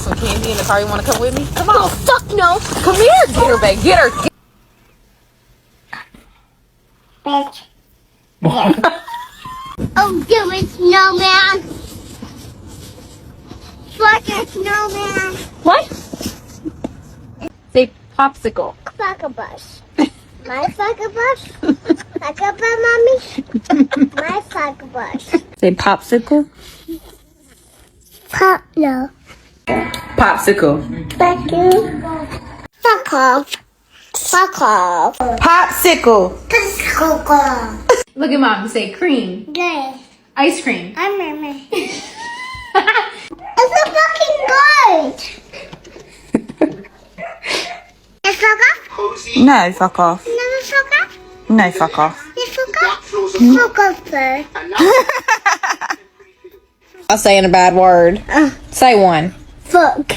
Some candy in the car. You want to come with me? Come on. Oh, fuck no. Come here. Get her, babe. Get her. Bitch. Oh, give me snowman. Fuck a snowman. What? Say popsicle. Fuck a bus. My fuck a bus. Fuck a bus, mommy. My fuck a bus. Say popsicle. Pop no. Popsicle. Fuck you. Fuck off. Fuck off. Popsicle. Fuck off. Look at mom. Say cream. Good. Ice cream. I'm Mama. It's a fucking good. You fuck off? No, fuck off. Never fuck off? No, fuck off. You fuck off? Fuck off, sir. I'll say in a bad word. Say one. Fuck.